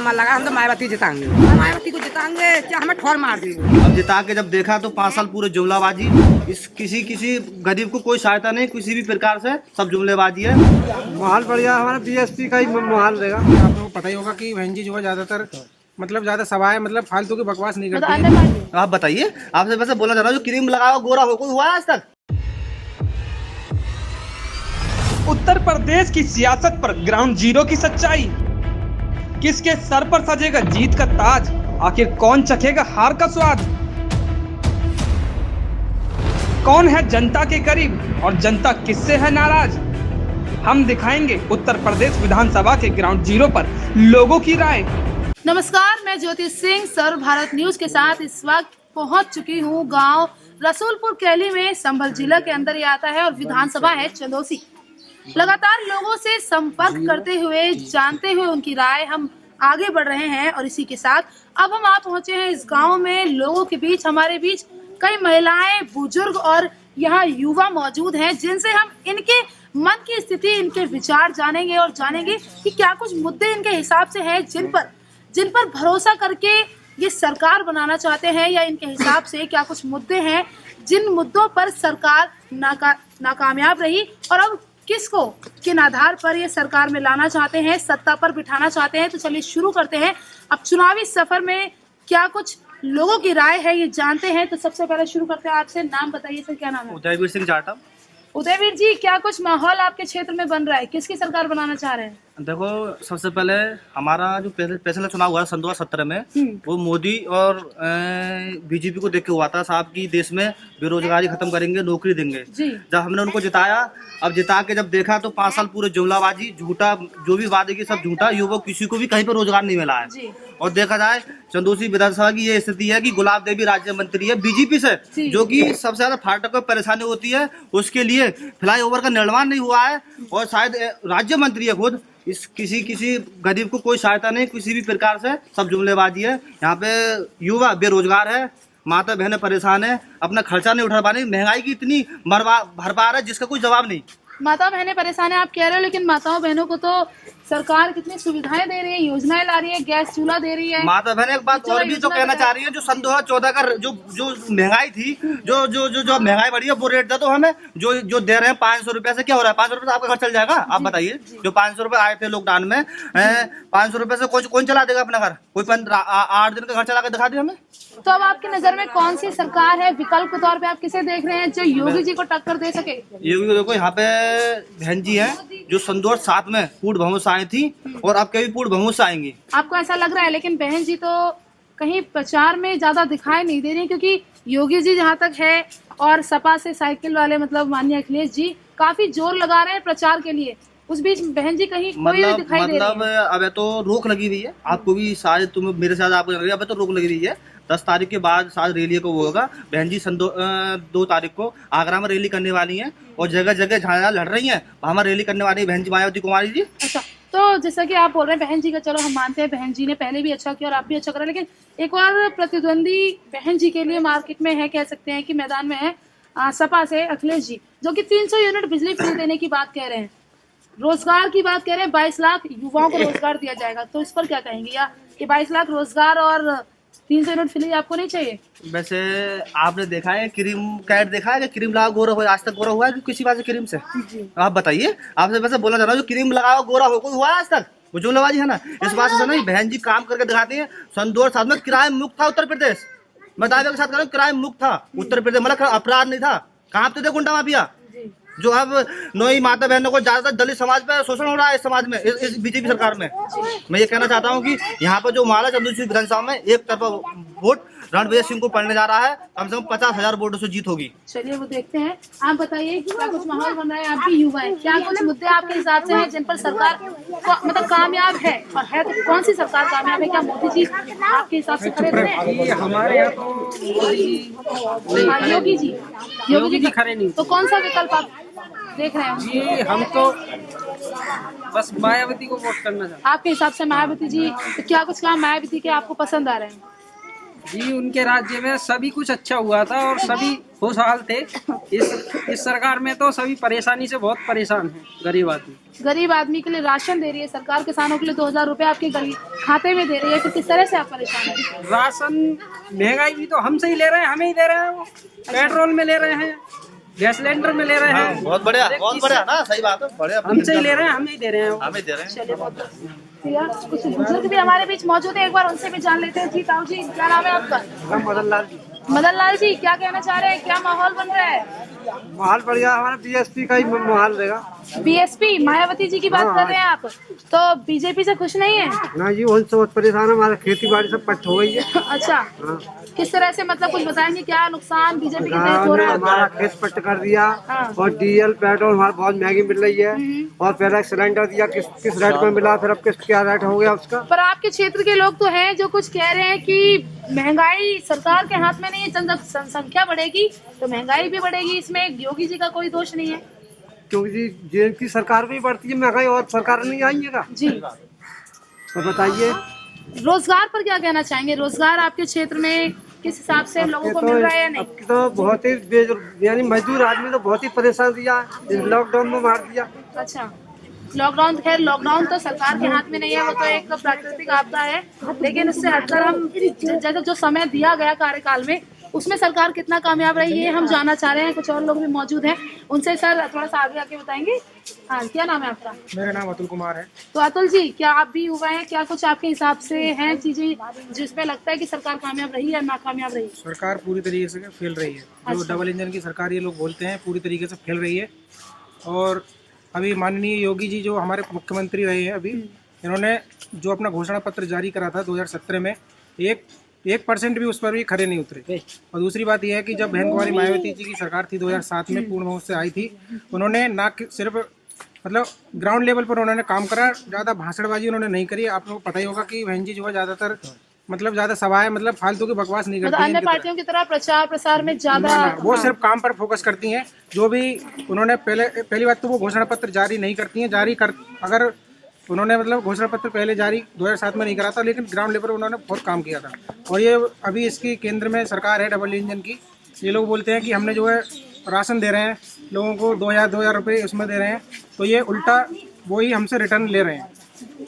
मन लगा, हम तो मायावती जिताएंगे, मायावती को जिताएंगे, क्या हमें ठोर मार दी। अब जिता के जब देखा तो 5 साल पूरे जुमलाबाजी, इस किसी गरीब को कोई सहायता नहीं, किसी भी प्रकार से सब जुमलेबाजी है। माहौल बढ़िया, हमारा बीएसपी का ही माहौल रहेगा। आप लोगों को पता ही होगा कि बहन जी जो है ज्यादातर मतलब ज्यादा सभाएं मतलब फालतू की बकवास नहीं करती है। आप बताइए, आपसे वैसे बोलना चाह रहा हूँ, जो क्रीम लगाओ गोरा हो, कोई हुआ है आज तक? उत्तर प्रदेश की सियासत पर ग्राउंड जीरो की सच्चाई, किसके सर पर सजेगा जीत का ताज, आखिर कौन चखेगा हार का स्वाद, कौन है जनता के करीब और जनता किससे है नाराज, हम दिखाएंगे उत्तर प्रदेश विधानसभा के ग्राउंड जीरो पर लोगों की राय। नमस्कार, मैं ज्योति सिंह सर्व भारत न्यूज के साथ इस वक्त पहुंच चुकी हूं गांव रसूलपुर कैली में। संभल जिला के अंदर ये आता है और विधानसभा है चंदौसी। लगातार लोगों से संपर्क करते हुए, जानते हुए उनकी राय हम आगे बढ़ रहे हैं और इसी के साथ अब हम आ पहुंचे हैं इस गांव में। लोगों के बीच, हमारे बीच कई महिलाएं, बुजुर्ग और यहाँ युवा मौजूद हैं, जिनसे हम इनके मन की स्थिति, इनके विचार जानेंगे और जानेंगे कि क्या कुछ मुद्दे इनके हिसाब से हैं जिन पर भरोसा करके ये सरकार बनाना चाहते हैं, या इनके हिसाब से क्या कुछ मुद्दे हैं जिन मुद्दों पर सरकार नाकामयाब रही और अब किसको किन आधार पर ये सरकार में लाना चाहते हैं, सत्ता पर बिठाना चाहते हैं। तो चलिए शुरू करते हैं। अब चुनावी सफर में क्या कुछ लोगों की राय है ये जानते हैं। तो सबसे पहले शुरू करते हैं आपसे, नाम बताइए सर, क्या नाम है? उदयवीर सिंह जाटव। उदयवीर जी, क्या कुछ माहौल आपके क्षेत्र में बन रहा है, किसकी सरकार बनाना चाह रहे हैं? देखो, सबसे पहले हमारा जो पिछला चुनाव हुआ सन 2017 में, वो मोदी और बीजेपी को देख के हुआ था साहब की देश में बेरोजगारी खत्म करेंगे, नौकरी देंगे। जब हमने उनको जिताया, अब जिता के जब देखा तो 5 साल पूरे जुमलाबाजी, झूठा, जो भी वादे की सब झूठा, युवक किसी को भी कहीं पर रोजगार नहीं मिला है। और देखा जाए चंदौसी विधानसभा की ये स्थिति है कि गुलाब देवी राज्य मंत्री है बीजेपी से, जो कि सबसे ज्यादा फाटक को परेशानी होती है, उसके लिए फ्लाईओवर का निर्माण नहीं हुआ है और शायद राज्य मंत्री है खुद, इस किसी गरीब को कोई सहायता नहीं, किसी भी प्रकार से सब जुमलेबाजी है। यहाँ पे युवा बेरोजगार है, माता बहनें परेशान है, अपना खर्चा नहीं उठा पा रही, महंगाई की इतनी भरपार है जिसका कोई जवाब नहीं। माता बहनें परेशान है आप कह रहे हो, लेकिन माताओं बहनों को तो सरकार कितनी सुविधाएं दे रही है, योजनाएं ला रही है, गैस चूल्हा दे रही है। माता बहन एक बात और भी जो कहना चाह रही है, जो सन 2014 का जो महंगाई थी, जो महंगाई बढ़ी है, वो रेट दे दो हमें। जो दे रहे हैं 500 रुपए से क्या हो रहा है? 500 रुपए से आपका घर चल जाएगा? आप बताइए, जो 500 रुपए आए थे लॉकडाउन में, 500 रुपए से कौन चला देगा अपना घर? कोई 8 दिन का घर चला के दिखा दे हमें। तो अब आपकी नजर में कौन सी सरकार है, विकल्प के तौर पे आप किसे देख रहे हैं जो योगी जी को टक्कर दे सके? योगी को देखो, यहाँ पे बहन जी है जो सन 2007 में पूर्ण बहुमत से आई थी और अब कभी पूर्ण बहुमत से आएंगी। आपको ऐसा लग रहा है? लेकिन बहन जी तो कहीं प्रचार में ज्यादा दिखाई नहीं दे रही, क्योंकि योगी जी जहाँ तक है और सपा से साइकिल वाले मतलब माननीय अखिलेश जी काफी जोर लगा रहे हैं प्रचार के लिए, उस बीच बहन जी कहीं कोई भी दिखाई दे रही है। अब तो रोक लगी हुई है, आपको भी शायद, तुम मेरे साथ आपको लग रही है, अब तो रोक लगी हुई है। 10 तारीख के बाद शायद रैली को वो होगा। बहन जी 2 तारीख को आगरा में रैली करने वाली हैं और जगह जगह जहाँ लड़ रही हैं वहाँ रैली करने वाली है बहन जी मायावती कुमारी जी। अच्छा, तो जैसा कि आप बोल रहे हैं बहन जी का, चलो हम मानते हैं बहन जी ने पहले भी अच्छा किया और आप भी अच्छा करा, लेकिन एक और प्रतिद्वंदी बहन जी के लिए मार्केट में है, कह सकते हैं कि मैदान में है सपा से अखिलेश जी, जो कि 300 यूनिट बिजली फ्री देने की बात कह रहे हैं, रोजगार की बात कह रहे हैं, 22 लाख युवाओं को रोजगार दिया जाएगा। तो इस पर क्या कहेंगे? या ये 22 लाख रोजगार और 300 यूनिट फ्री आपको नहीं चाहिए? वैसे आपने देखा है क्रीम कैट देखा है कि क्रीम लगाओ गोरा हो, आज तक गोरा हुआ है कि किसी बात से क्रीम से? आप बताइए, आपसे वैसे बोलना चाह रहा हूँ, जो क्रीम लगाओ गोरा हो, कोई हुआ है आज तक? वो जुमलेबाजी है ना, इस बात से नहीं। बहन जी काम करके दिखाती है। सन 2007 में क्राइम मुक्त था उत्तर प्रदेश, मैं दावे के साथ कह रहा हूँ, क्राइम मुक्त था उत्तर प्रदेश, मतलब अपराध नहीं था। कहाँ पे थे गुंडा माफिया? जो अब नई माता बहनों को ज्यादातर दलित समाज पे शोषण हो रहा है, इस समाज में, इस बीजेपी सरकार में। मैं ये कहना चाहता हूँ कि यहाँ पर जो माला चंदौसी विधानसभा में एक तरफा वोट रणवीर सिंह को पड़ने जा रहा है, कम से कम 50,000 वोटों से जीत होगी। चलिए वो देखते हैं। आप बताइए क्या कुछ माहौल बन रहा है, आप भी युवा है, क्या कुछ मुद्दे आपके हिसाब से हैं जिन पर सरकार मतलब कामयाब है, और है तो कौन सी सरकार कामयाब है? क्या मोदी जी आपके हिसाब से खड़े हैं? हमारे यहाँ तो योगी जी खड़े नहीं, तो कौन सा विकल्प आप देख रहे हैं? जी हम तो बस मायावती को वोट करना चाहते हैं। आपके हिसाब से मायावती जी, तो क्या कुछ काम मायावती के आपको पसंद आ रहे हैं? जी उनके राज्य में सभी कुछ अच्छा हुआ था और सभी खुशहाल थे। इस सरकार में तो सभी परेशानी से बहुत परेशान हैं, गरीब आदमी। गरीब आदमी के लिए राशन दे रही है सरकार, किसानों के लिए 2000 रुपए आपके खाते में दे रही है, तो किस तरह से आप परेशान हैं? राशन महंगाई भी तो हमसे ही ले रहे हैं, हमें ही दे रहे हैं। वो पेट्रोल में ले रहे हैं, गैस सिलेंडर में ले रहे हैं। बहुत बढ़िया ना, सही बात है, बढ़िया। हमसे ही ले रहे हैं, हमें ही दे रहे हैं। हमें दे रहे हैं। चलिए बहुत कुछ बुजुर्ग भी हमारे बीच मौजूद है, एक बार उनसे भी जान लेते हैं। जी ताऊ जी, क्या नाम है आपका? मदन लाल जी। मदन लाल जी, क्या कहना चाह रहे हैं, क्या माहौल बन रहा है? माहौल बढ़िया, हमारा बीएसपी का ही माहौल रहेगा। बीएसपी मायावती जी की बात कर रहे हैं आप, तो बीजेपी से खुश नहीं है? ना जी, उनसे बहुत परेशान है। हमारा खेती बाड़ी सब पट हो गई है। अच्छा, किस तरह से, मतलब कुछ बताएंगे क्या नुकसान बीजेपी के तहत हो ने रहा है? हमारा खेत पट कर दिया हाँ। और डीजल पेट्रोल हमारा बहुत महंगी मिल रही है। और पहले सिलेंडर दिया किस रेट में मिला, फिर अब क्या रेट हो गया उसका। पर आपके क्षेत्र के लोग तो हैं जो कुछ कह रहे हैं कि महंगाई सरकार के हाथ में नहीं है, जनसंख्या बढ़ेगी तो महंगाई भी बढ़ेगी, इसमें योगी जी का कोई दोष नहीं है। क्योंकि जी जिनकी सरकार भी बढ़ती है महंगाई, और सरकार नहीं आएगा जी, तो बताइए। रोजगार पर क्या कहना चाहेंगे? रोजगार आपके क्षेत्र में किस हिसाब से लोगों को मिल रहा है या नहीं? अब तो बहुत ही यानी मजदूर आदमी तो बहुत ही परेशान दिया, लॉकडाउन में मार दिया। अच्छा, लॉकडाउन, खैर लॉकडाउन तो सरकार के हाथ में नहीं है, वो तो एक प्राकृतिक आपदा है, लेकिन उससे हटकर हम जैसे जो समय दिया गया कार्यकाल में, उसमें सरकार कितना कामयाब रही है हम जानना चाह रहे हैं। कुछ और लोग भी मौजूद हैं, उनसे सर थोड़ा सा आगे आके बताएंगे। हाँ, क्या नाम है आपका? मेरा नाम अतुल कुमार है। तो अतुल जी, क्या आप भी हुआ है, क्या कुछ आपके हिसाब से हैं चीजें जिसमें लगता है कि सरकार कामयाब रही या नाकामयाब रही? सरकार पूरी तरीके से फेल रही है। जो अच्छा। डबल इंजन की सरकार ये लोग बोलते हैं, पूरी तरीके से फेल रही है। और अभी माननीय योगी जी जो हमारे मुख्यमंत्री रहे हैं, अभी इन्होंने जो अपना घोषणा पत्र जारी करा था 2017 में, 1% भी उस पर भी खरे नहीं उतरे। और दूसरी बात यह है कि जब बहन कुमारी मायावती जी की सरकार थी 2007 में, पूर्ण बहुमत से आई थी, उन्होंने ना सिर्फ मतलब ग्राउंड लेवल पर उन्होंने काम करा, ज़्यादा भाषणबाजी उन्होंने नहीं करी। आप लोगों को पता ही होगा कि बहन जी जो है ज़्यादातर मतलब ज़्यादा सभाएं मतलब फालतू की बकवास नहीं करती हैं। अन्य पार्टियों की तरह प्रचार प्रसार में ज्यादा वो सिर्फ काम पर फोकस करती हैं। जो भी उन्होंने पहली बात तो वो घोषणा पत्र जारी नहीं करती हैं। अगर उन्होंने मतलब घोषणा पत्र पहले जारी 2007 में नहीं करा था, लेकिन ग्राउंड लेवल पर उन्होंने बहुत काम किया था। और ये अभी इसकी केंद्र में सरकार है डबल इंजन की। ये लोग बोलते हैं कि हमने जो है राशन दे रहे हैं लोगों को, 2000 रुपये उसमें दे रहे हैं, तो ये उल्टा वही हमसे रिटर्न ले रहे हैं।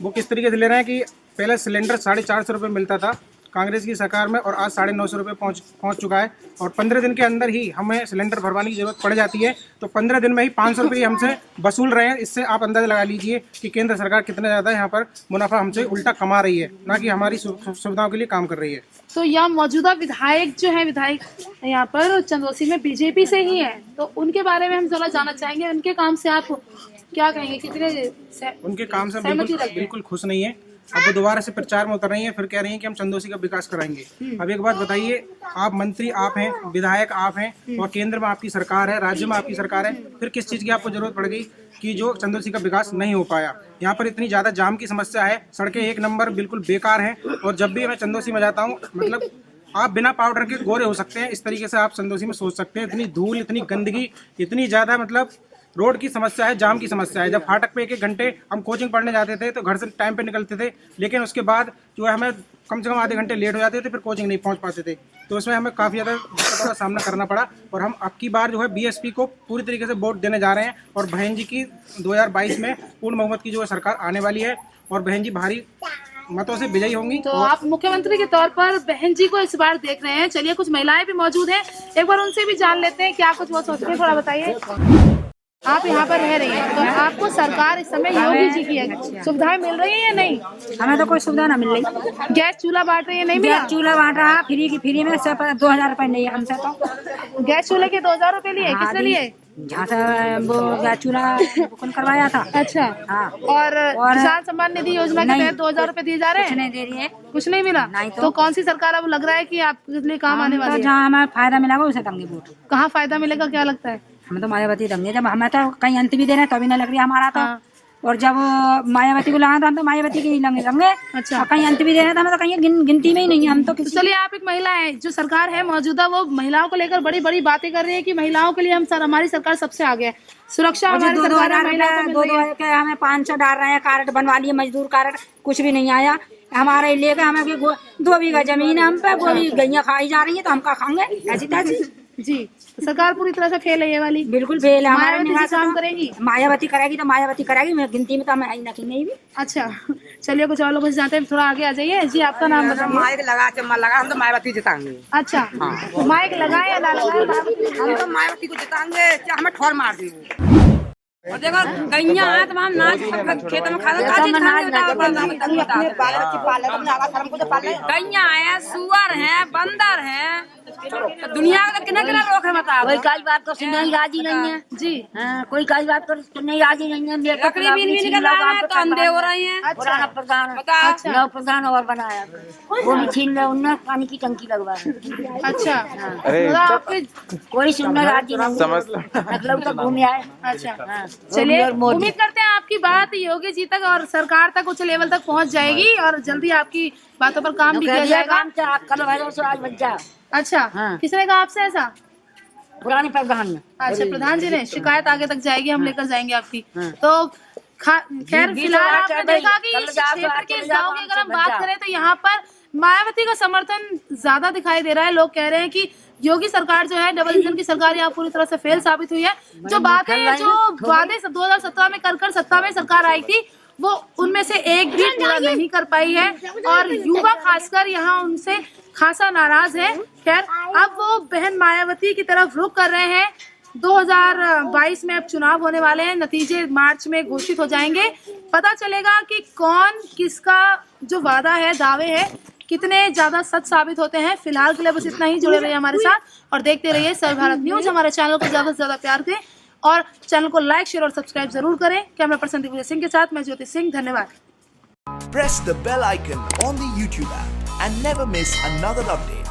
वो किस तरीके से ले रहे हैं कि पहले सिलेंडर 450 रुपये मिलता था कांग्रेस की सरकार में, और आज 950 रुपये पहुँच चुका है। और 15 दिन के अंदर ही हमें सिलेंडर भरवाने की जरूरत पड़ जाती है, तो 15 दिन में ही 500 रुपये हमसे वसूल रहे हैं। इससे आप अंदाजा लगा लीजिए कि केंद्र सरकार कितना ज़्यादा यहाँ पर मुनाफा हमसे उल्टा कमा रही है, ना कि हमारी सुविधाओं के लिए काम कर रही है। तो यहाँ मौजूदा विधायक जो है, विधायक यहाँ पर चंदौसी में बीजेपी से ही है, तो उनके बारे में हम थोड़ा जानना चाहेंगे। उनके काम से आप क्या कहेंगे, कितने उनके काम से बिल्कुल खुश नहीं है। अब वो दोबारा से प्रचार में उतर रही हैं, फिर कह रही हैं कि हम चंदौसी का विकास कराएंगे। अब एक बात बताइए, आप मंत्री आप हैं, विधायक आप हैं, और केंद्र में आपकी सरकार है, राज्य में आपकी सरकार है, फिर किस चीज़ की आपको जरूरत पड़ गई कि जो चंदौसी का विकास नहीं हो पाया? यहाँ पर इतनी ज़्यादा जाम की समस्या है, सड़कें 1 नंबर बिल्कुल बेकार हैं। और जब भी मैं चंदौसी में जाता हूँ, मतलब आप बिना पाउडर के गोरे हो सकते हैं, इस तरीके से आप चंदौसी में सोच सकते हैं। इतनी धूल, इतनी गंदगी, इतनी ज़्यादा मतलब रोड की समस्या है, जाम की समस्या है। जब फाटक पे 1-1 घंटे हम कोचिंग पढ़ने जाते थे तो घर से टाइम पे निकलते थे, लेकिन उसके बाद जो है हमें कम से कम आधे घंटे लेट हो जाते थे, फिर कोचिंग नहीं पहुंच पाते थे। तो इसमें हमें काफ़ी ज़्यादा दिक्कतों का सामना करना पड़ा। और हम अब की बार जो है बीएसपी को पूरी तरीके से वोट देने जा रहे हैं। और बहन जी की 2022 में पूर्ण बहुमत की जो है सरकार आने वाली है, और बहन जी भारी मतों से विजयी होंगी। तो आप मुख्यमंत्री के तौर पर बहन जी को इस बार देख रहे हैं। चलिए, कुछ महिलाएं भी मौजूद हैं, एक बार उनसे भी जान लेते हैं क्या कुछ वो सोचते हैं, थोड़ा बताइए। आप यहाँ पर रह रही हैं, तो आपको सरकार इस समय योगी जी की सुविधाएं मिल रही है या नहीं? हमें तो कोई सुविधा ना मिल रही। गैस चूल्हा बांट रही है, नहीं मिला? गैस चूल्हा बांट रहा फ्री में, सिर्फ 2000 रुपये नहीं है हमसे। तो गैस चूल्हे के 2000 रुपये लिए, किसने लिए? जहाँ से वो गैस चूल्हा बुकिंग करवाया था। अच्छा, हाँ। और किसान सम्मान निधि योजना के तहत 2000 रुपये दिए जा रहे हैं? कुछ नहीं दे रही है, कुछ नहीं मिला। नहीं तो कौन सी सरकार अब लग रहा है कि आपके लिए काम आने वाली है? जहाँ हमें फायदा मिला उसे देंगे वोट। कहाँ फायदा मिलेगा, क्या लगता है? हमें तो मायावती देंगे। जब हमें तो कहीं अंत भी दे रहे हैं तो अभी नहीं लग रही हमारा तो। और जब मायावती को लगाना तो हम तो मायावती के ही लेंगे। अच्छा, और कहीं अंत भी दे रहे हैं तो हमें तो कहीं गिनती में ही नहीं है हम तो। चलिए, आप एक महिला है, जो सरकार है मौजूदा वो महिलाओं को लेकर बड़ी बड़ी बातें कर रही है कि महिलाओं के लिए हमारी सरकार सबसे आगे है, सुरक्षा हमारी सरकार है, महिलाओं को मिल रही है। हमें 500 डाल रहे हैं, कार्ड बनवा लिए, मजदूर कार्ड, कुछ भी नहीं आया हमारे लेकर। हमें 2 बीघा जमीन है हम पे, वो भी गैया खाई जा रही है, तो हम क्या खाएंगे? ऐसी तैसी जी, तो सरकार पूरी तरह से फेल है ये वाली। बिल्कुल फेल है हमारे मायावती निगाह जी से काम तो। करेगी? मायावती करेगी तो मायावती करेगी, मैं गिनती में तो मैं आई ना कि नहीं भी। अच्छा, चलिए कुछ और लोग जाते हैं, थोड़ा आगे आ जाइए जी। आपका नाम बताइए। माइक लगा चम्मा लगा, हम तो मायावती जिताएंगे। अच्छा, तो माइक लगाए या ना लगाए? हम तो मायावती को जिताएंगे, चाहे हमें ठोर मार दे। और देखो गैया है तो हम नाच खेत में खाते गैया है, सुअर है, बंदर है, दुनिया का कितना कितना लोग है बताओ। कोई काज बात तो सुनने राजी नहीं है जी। कोई काज बात तो सुनने राजी नहीं है। लकड़ी भी निकल रहा है तो अंधे हो रहे हैं। पुराना प्रधान नव प्रधान और बनाया, वो भी छीन लिया उन्होंने, पानी की टंकी लगवा। अच्छा, मतलब आपके कोई सुनने राजी नहीं, मतलब तो घूम आए। अच्छा, चलिए उम्मीद करते हैं आपकी बात योगी जी तक और सरकार तक उच्च लेवल तक पहुंच जाएगी और जल्दी आपकी बातों पर काम भी किया जाएगा। आज बच्चा। अच्छा, किसने कहा आपसे ऐसा? पुराने प्रधान ने। अच्छा, प्रधान जी ने। शिकायत आगे तक जाएगी, हम लेकर जाएंगे आपकी। तो खैर फिलहाल आपने देखा कि इस क्षेत्र के इस गाँव की अगर हम बात करें तो यहाँ पर मायावती का समर्थन ज्यादा दिखाई दे रहा है। लोग कह रहे हैं कि योगी सरकार जो है, डबल इंजन की सरकार यहाँ पूरी तरह से फेल साबित हुई है। जो वादे 2017 में कर सत्ता में सरकार आई थी, वो उनमें से एक भी पूरा नहीं कर पाई है और युवा खासकर यहाँ उनसे खासा नाराज है। खैर, अब वो बहन मायावती की तरफ रुख कर रहे हैं। 2022 में अब चुनाव होने वाले हैं, नतीजे मार्च में घोषित हो जाएंगे। पता चलेगा कि कौन किसका जो वादा है, दावे है, कितने ज्यादा सच साबित होते हैं। फिलहाल के लिए बस इतना ही। जुड़े रहिए हमारे साथ और देखते रहिए सर्व भारत न्यूज। हमारे चैनल को ज्यादा से ज्यादा प्यार दें और चैनल को लाइक, शेयर और सब्सक्राइब जरूर करें। कैमरा पर्सन दिग्विजय सिंह के साथ मैं ज्योति सिंह, धन्यवाद। Press the bell icon on the YouTube app and never miss another update.